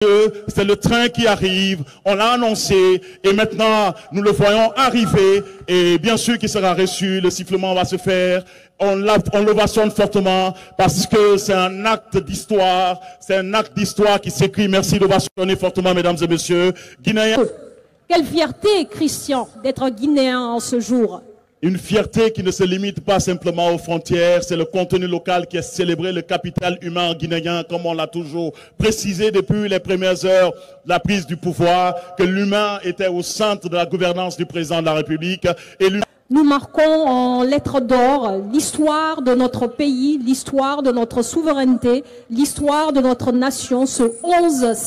C'est le train qui arrive, on l'a annoncé et maintenant nous le voyons arriver et bien sûr qu'il sera reçu, le sifflement va se faire, on l'ovationne fortement parce que c'est un acte d'histoire, qui s'écrit. Merci d'ovationner fortement mesdames et messieurs. Guinéens. Quelle fierté Christian d'être guinéen en ce jour. Une fierté qui ne se limite pas simplement aux frontières, c'est le contenu local qui est célébré, le capital humain guinéen, comme on l'a toujours précisé depuis les premières heures de la prise du pouvoir, que l'humain était au centre de la gouvernance du président de la République. Nous marquons en lettres d'or l'histoire de notre pays, l'histoire de notre souveraineté, l'histoire de notre nation ce 11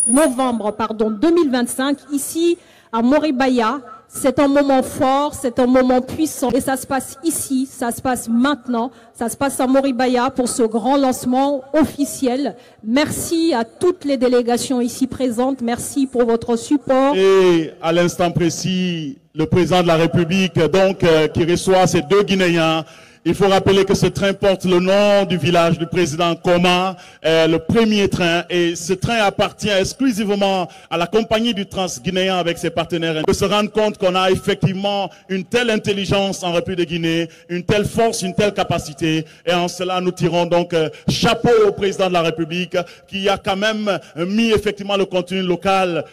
novembre 2025, ici à Moribaya. C'est un moment fort, c'est un moment puissant et ça se passe ici, ça se passe maintenant, ça se passe à Moribaya pour ce grand lancement officiel. Merci à toutes les délégations ici présentes, merci pour votre support. Et à l'instant précis, le président de la République qui reçoit ces deux Guinéens. Il faut rappeler que ce train porte le nom du village du président Koma, le premier train, et ce train appartient exclusivement à la compagnie du Trans-Guinéen avec ses partenaires. On peut se rendre compte qu'on a effectivement une telle intelligence en République de Guinée, une telle force, une telle capacité, et en cela nous tirons donc chapeau au président de la République qui a quand même mis effectivement le contenu local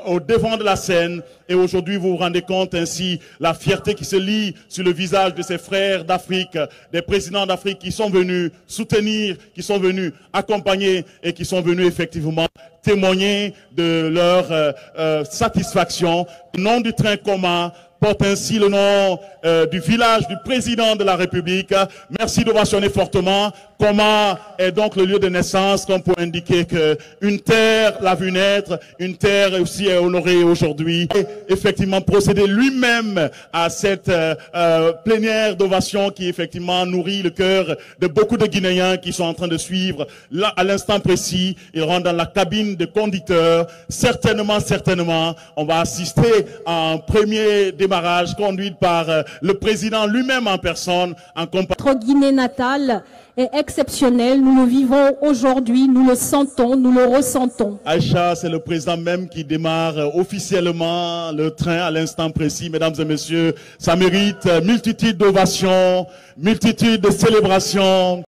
au devant de la scène. Et aujourd'hui, vous vous rendez compte ainsi la fierté qui se lit sur le visage de ses frères d'Afrique, des présidents d'Afrique qui sont venus soutenir, qui sont venus accompagner et qui sont venus effectivement témoigner de leur satisfaction. Le nom du train commun porte ainsi le nom du village du président de la République. Merci d'ovationner fortement. Koma est donc le lieu de naissance, comme pour indiquer qu'une terre l'a vu naître, une terre aussi est honorée aujourd'hui. Et effectivement procéder lui-même à cette plénière d'ovation qui effectivement nourrit le cœur de beaucoup de Guinéens qui sont en train de suivre. Là, à l'instant précis, ils rentrent dans la cabine de conducteur. Certainement, on va assister à un premier démarrage conduit par le président lui-même en personne. Notre Guinée natale est exceptionnelle. Nous le vivons aujourd'hui, nous le sentons, nous le ressentons. Aïcha, c'est le président même qui démarre officiellement le train à l'instant précis. Mesdames et messieurs, ça mérite multitude d'ovations, multitude de célébrations.